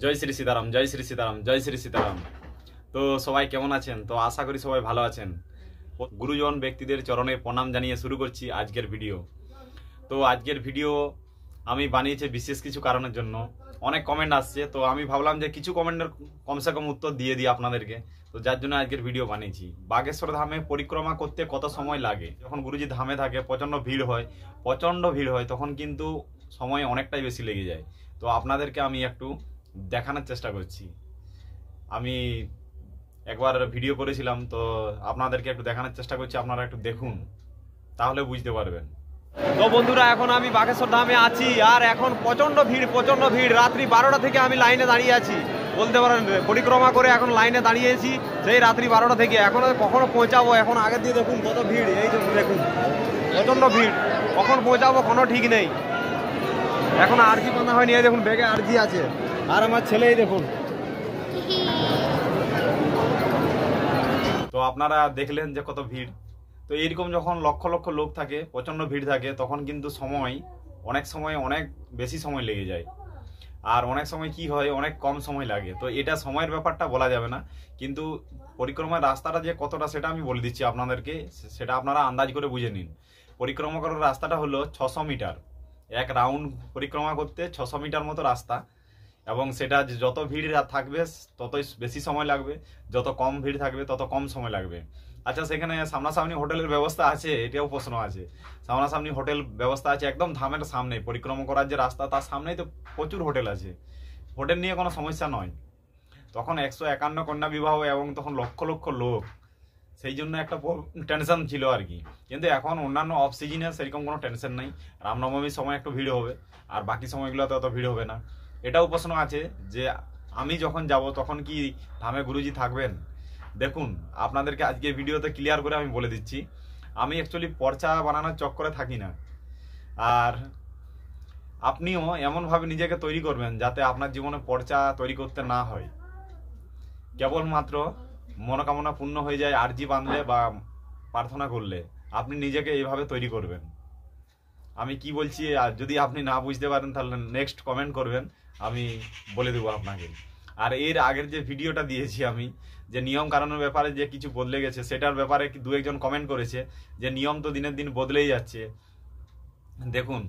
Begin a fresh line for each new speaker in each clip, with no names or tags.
জয় শ্রী সীতারাম, জয় শ্রী সীতারাম, জয় শ্রী সীতারাম। তো সবাই কেমন আছেন? তো আশা করি সবাই ভালো আছেন। গুরুজন ব্যক্তিদের চরণে প্রণাম জানিয়ে শুরু করছি আজকের ভিডিও। তো আজকের ভিডিও আমি বানিয়েছি বিশেষ কিছু কারণের জন্য। অনেক কমেন্ট আসছে, তো আমি ভাবলাম যে কিছু কমেন্টের কমসে কম উত্তর দিয়ে দিই আপনাদেরকে। তো যার জন্য আজকের ভিডিও বানিয়েছি। বাগেশ্বর ধামে পরিক্রমা করতে কত সময় লাগে? যখন গুরুজি ধামে থাকে প্রচণ্ড ভিড় হয়, তখন কিন্তু সময় অনেকটাই বেশি লেগে যায়। তো আপনাদেরকে আমি একটু দেখানোর চেষ্টা করছি। আমি একবার ভিডিও করেছিলাম, তো আপনাদেরকে একটু দেখানোর চেষ্টা করছি, আপনারা একটু দেখুন, তাহলে বুঝতে পারবেন।
তো বন্ধুরা, এখন আমি বাগেশ্বর ধামে আছি, আর এখন প্রচন্ড ভিড়। রাত্রি 12টা থেকে আমি লাইনে দাঁড়িয়ে আছি, বলতে পারেন পরিক্রমা করে এখন লাইনে দাঁড়িয়েছি সেই রাত্রি 12টা থেকে। এখন কখনো পৌঁছাবো, এখন আগে দিয়ে দেখুন কত ভিড়, এই যে দেখুন প্রচন্ড ভিড়। কখন পৌঁছাবো কোনো ঠিক নেই। এখন আরজি বাঁধা হয়নি, এই দেখুন ব্যাগে আরজি আছে, আর আমার ছেলেই দেখুন।
তো আপনারা দেখলেন যে কত ভিড়। তো এইরকম যখন লক্ষ লক্ষ লোক থাকে, প্রচণ্ড ভিড় থাকে, তখন কিন্তু অনেক বেশি সময় লেগে যায়। আর অনেক সময় কি হয়, অনেক কম সময় লাগে। তো এটা সময়ের ব্যাপারটা বলা যাবে না, কিন্তু পরিক্রমার রাস্তাটা যে কতটা সেটা আমি বলে দিচ্ছি আপনাদেরকে, সেটা আপনারা আন্দাজ করে বুঝে নিন। পরিক্রমা করার রাস্তাটা হলো 600 মিটার। এক রাউন্ড পরিক্রমা করতে 600 মিটার মতো রাস্তা, এবং সেটা যত ভিড় থাকবে ততই বেশি সময় লাগবে, যত কম ভিড় থাকবে তত কম সময় লাগবে। আচ্ছা, সেখানে সামনাসামনি হোটেলের ব্যবস্থা আছে? এটাও প্রশ্ন আছে। সামনাসামনি হোটেল ব্যবস্থা আছে, একদম ধামের সামনে। পরিক্রমা করার যে রাস্তা তার সামনেই তো প্রচুর হোটেল আছে, হোটেল নিয়ে কোনো সমস্যা নয়। তখন 151 কন্যা বিবাহ এবং তখন লক্ষ লক্ষ লোক, সেই জন্য একটা টেনশন ছিল আর কি। কিন্তু এখন অন্যান্য অফ সিজনে সেরকম কোনো টেনশন নেই। রামনবমীর সময় একটু ভিড় হবে, আর বাকি সময়গুলোতে অত ভিড় হবে না। এটাও প্রশ্ন আছে যে আমি যখন যাব তখন কি ধামে গুরুজি থাকবেন? দেখুন, আপনাদেরকে আজকে ভিডিওতে ক্লিয়ার করে আমি বলে দিচ্ছি, আমি অ্যাকচুয়ালি পর্চা বানানোর চক্করে থাকি না। আর আপনিও এমনভাবে নিজেকে তৈরি করবেন যাতে আপনার জীবনে পর্চা তৈরি করতে না হয়। কেবলমাত্র মনোকামনা পূর্ণ হয়ে যায় আরজি বাঁধলে বা প্রার্থনা করলে। আপনি নিজেকে এইভাবে তৈরি করবেন। আমি কি বলছি, আর যদি আপনি না বুঝতে পারেন তাহলে নেক্সট কমেন্ট করবেন, আমি বলে দেবো আপনাকে। আর এর আগের যে ভিডিওটা দিয়েছি আমি, যে নিয়ম কারণের ব্যাপারে যে কিছু বদলে গেছে, সেটার ব্যাপারে দু একজন কমেন্ট করেছে যে নিয়ম তো দিনের দিন বদলেই যাচ্ছে। দেখুন,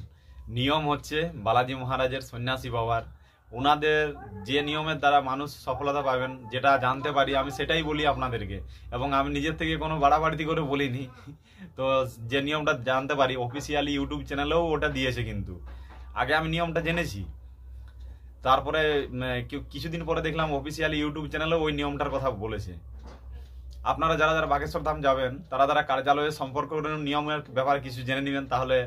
নিয়ম হচ্ছে বালাজি মহারাজের সন্ন্যাসী বাবার, ওনাদের যে নিয়মের দ্বারা মানুষ সফলতা পাবেন, যেটা জানতে পারি আমি সেটাই বলি আপনাদেরকে, এবং আমি নিজের থেকে কোনো বাড়াবাড়তি করে বলিনি। তো যে নিয়মটা জানতে পারি, অফিসিয়ালি ইউটিউব চ্যানেলেও ওটা দিয়েছে, কিন্তু আগে আমি নিয়মটা জেনেছি। তারপরে কিছুদিন পরে দেখলাম অফিসিয়ালি ইউটিউব চ্যানেলেও ওই নিয়মটার কথা বলেছে। আপনারা যারা যারা বাগেশ্বর ধাম যাবেন, তারা কার্যালয়ের সম্পর্ক নিয়মের ব্যাপারে কিছু জেনে নেবেন, তাহলে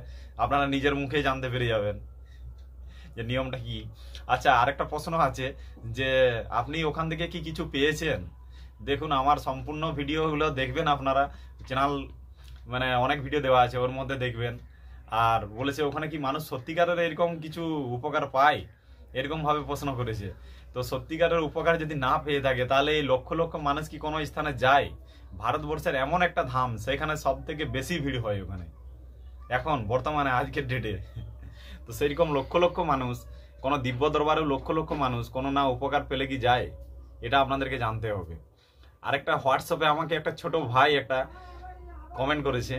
আপনারা নিজের মুখেই জানতে পেরে যাবেন যে নিয়মটা কি। আচ্ছা, আরেকটা প্রশ্ন আছে যে আপনি ওখান থেকে কি কিছু পেয়েছেন? দেখুন, আমার সম্পূর্ণ ভিডিওগুলো দেখবেন আপনারা, চ্যানেল অনেক ভিডিও দেওয়া আছে, ওর মধ্যে দেখবেন। আর বলেছে ওখানে কি মানুষ সত্যিকারের এরকম কিছু উপকার পায়, এরকম ভাবে প্রশ্ন করেছে। তো সত্যিকারের উপকার যদি না পেয়ে থাকে, তাহলে এই লক্ষ লক্ষ মানুষ কি কোনো স্থানে যায়? ভারতবর্ষের এমন একটা ধাম, সেখানে সব থেকে বেশি ভিড় হয় ওখানে এখন বর্তমানে আজকের ডেটে। তো সেরকম লক্ষ লক্ষ মানুষ, কোনো দিব্য দরবারেও লক্ষ লক্ষ মানুষ কোনো না উপকার পেলে কি যায়? এটা আপনাদেরকে জানতে হবে। আরেকটা হোয়াটসঅ্যাপে আমাকে একটা ছোট ভাই একটা কমেন্ট করেছে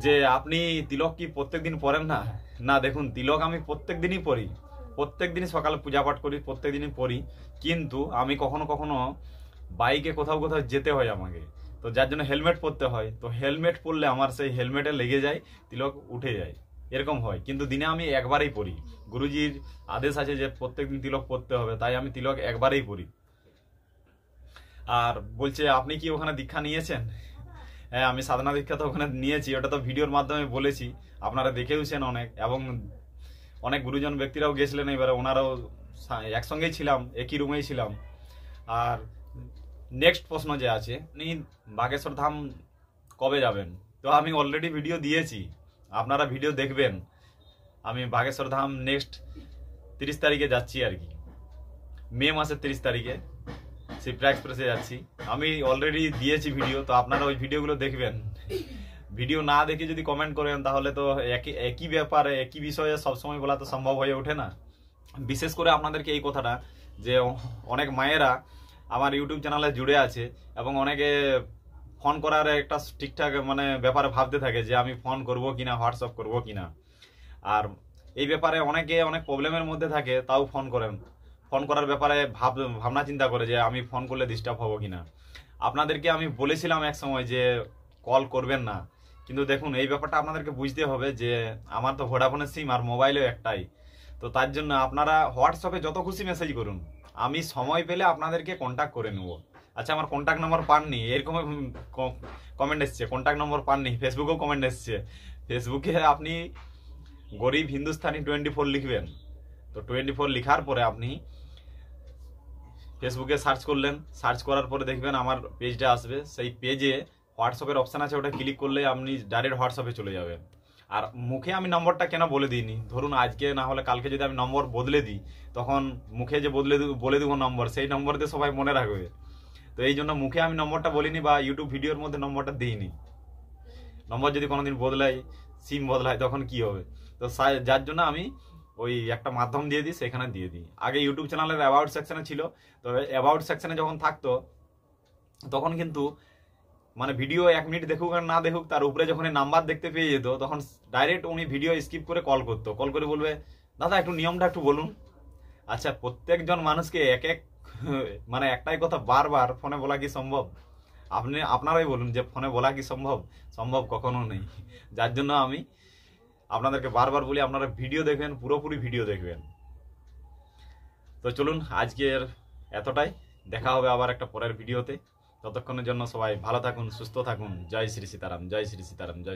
যে আপনি তিলক কি প্রত্যেক দিন পড়েন না? না, দেখুন, তিলক আমি প্রত্যেক দিনই পড়ি, প্রত্যেক দিনই সকালে পূজা পাঠ করি, প্রত্যেক দিনই পড়ি। কিন্তু আমি কখনো কখনো বাইকে কোথাও কোথাও যেতে হয় আমাকে, তো যার জন্য হেলমেট পরতে হয়। তো হেলমেট পরলে আমার সেই হেলমেটে লেগে যায়, তিলক উঠে যায়, এরকম হয়। কিন্তু দিনে আমি একবারেই পড়ি। গুরুজির আদেশ আছে যে প্রত্যেকদিন তিলক পড়তে হবে, তাই আমি তিলক একবারেই পড়ি। আর বলছে আপনি কি ওখানে দীক্ষা নিয়েছেন? হ্যাঁ, আমি সাধনা দীক্ষা তো ওখানে নিয়েছি, ওটা তো ভিডিওর মাধ্যমে বলেছি, আপনারা দেখেওছেন অনেক, এবং অনেক গুরুজন ব্যক্তিরাও গেছিলেন, এবারে ওনারাও একসঙ্গেই ছিলাম, একই রুমেই ছিলাম। আর নেক্সট প্রশ্ন যে আছে, আপনি বাগেশ্বর ধাম কবে যাবেন? তো আমি অলরেডি ভিডিও দিয়েছি, আপনারা ভিডিও দেখবেন। আমি বাগেশ্বর ধাম নেক্সট 30 তারিখে যাচ্ছি আর কি, মে মাসের 30 তারিখে শিপ্রা এক্সপ্রেসে যাচ্ছি। আমি অলরেডি দিয়েছি ভিডিও, তো আপনারা ওই ভিডিওগুলো দেখবেন। ভিডিও না দেখে যদি কমেন্ট করেন, তাহলে তো একই ব্যাপারে একই বিষয়ে সবসময় বলা তো সম্ভব হয়ে ওঠে না। বিশেষ করে আপনাদেরকে এই কথাটা যে অনেক মায়েরা আমার ইউটিউব চ্যানেলে জুড়ে আছে এবং অনেকে ফোন করার একটা ঠিকঠাক মানে ব্যাপারে ভাবতে থাকে যে আমি ফোন করব কিনা, হোয়াটসঅ্যাপ করব কিনা। আর এই ব্যাপারে অনেকে অনেক প্রবলেমের মধ্যে থাকে, তাও ফোন করেন। ফোন করার ব্যাপারে ভাবনা চিন্তা করে যে আমি ফোন করলে ডিস্টার্ব হবো কিনা। আপনাদেরকে আমি বলেছিলাম এক সময় যে কল করবেন না, কিন্তু দেখুন এই ব্যাপারটা আপনাদেরকে বুঝতে হবে যে আমার তো ভোডাফোনের সিম আর মোবাইলও একটাই। তো তার জন্য আপনারা হোয়াটসঅ্যাপে যত খুশি মেসেজ করুন, আমি সময় পেলে আপনাদেরকে কন্ট্যাক্ট করে নেব। আচ্ছা, আমার কন্ট্যাক্ট নম্বর পাননি, এরকম কমেন্ট এসছে, কন্ট্যাক্ট নম্বর পাননি। ফেসবুকেও কমেন্ট এসছে, ফেসবুকে আপনি গরিব হিন্দুস্তানি 24 লিখবেন। তো 24 লিখার পরে আপনি ফেসবুকে সার্চ করলেন, সার্চ করার পরে দেখবেন আমার পেজটা আসবে। সেই পেজে হোয়াটসঅ্যাপের অপশান আছে, ওটা ক্লিক করলে আপনি ডাইরেক্ট হোয়াটসঅ্যাপে চলে যাবেন। আর মুখে আমি নম্বরটা কেন বলে দিইনি, ধরুন আজকে না হলে কালকে যদি আমি নম্বর বদলে দিই, তখন মুখে যে বলে দেবো নম্বর, সেই নম্বর দিয়ে সবাই মনে রাখবে। তো এই জন্য মুখে আমি নম্বরটা বলিনি বা ইউটিউব ভিডিওর মধ্যে নম্বরটা দিইনি। নম্বর যদি কোনোদিন বদলাই, সিম বদলায়, তখন কি হবে? তো যার জন্য আমি ওই একটা মাধ্যম দিয়ে দিই, সেখানে দিয়ে দিই। আগে ইউটিউব চ্যানেলের অ্যাবাউট সেকশনে ছিল, তবে অ্যাবাউট সেকশনে যখন থাকতো তখন কিন্তু মানে ভিডিও 1 মিনিট দেখুক আর না দেখুক, তার উপরে যখন নাম্বার দেখতে পেয়ে যেত, তখন ডাইরেক্ট উনি ভিডিও স্কিপ করে কল করতো। কল করে বলবে, দাদা একটু নিয়মটা একটু বলুন। আচ্ছা, প্রত্যেকজন মানুষকে এক এক মানে একটাই কথা বারবার ফোনে বলা কি সম্ভব? আপনারাই বলুন যে ফোনে বলা কি সম্ভব? সম্ভব কখনো নেই। যার জন্য আমি আপনাদেরকে বারবার বলি, আপনারা ভিডিও দেখবেন, পুরোপুরি ভিডিও দেখবেন। তো চলুন, আজকের এতটাই। দেখা হবে আবার একটা পরের ভিডিওতে। ততক্ষণের জন্য সবাই ভালো থাকুন, সুস্থ থাকুন। জয় শ্রী সীতারাম, জয় শ্রী সীতারাম, জয়।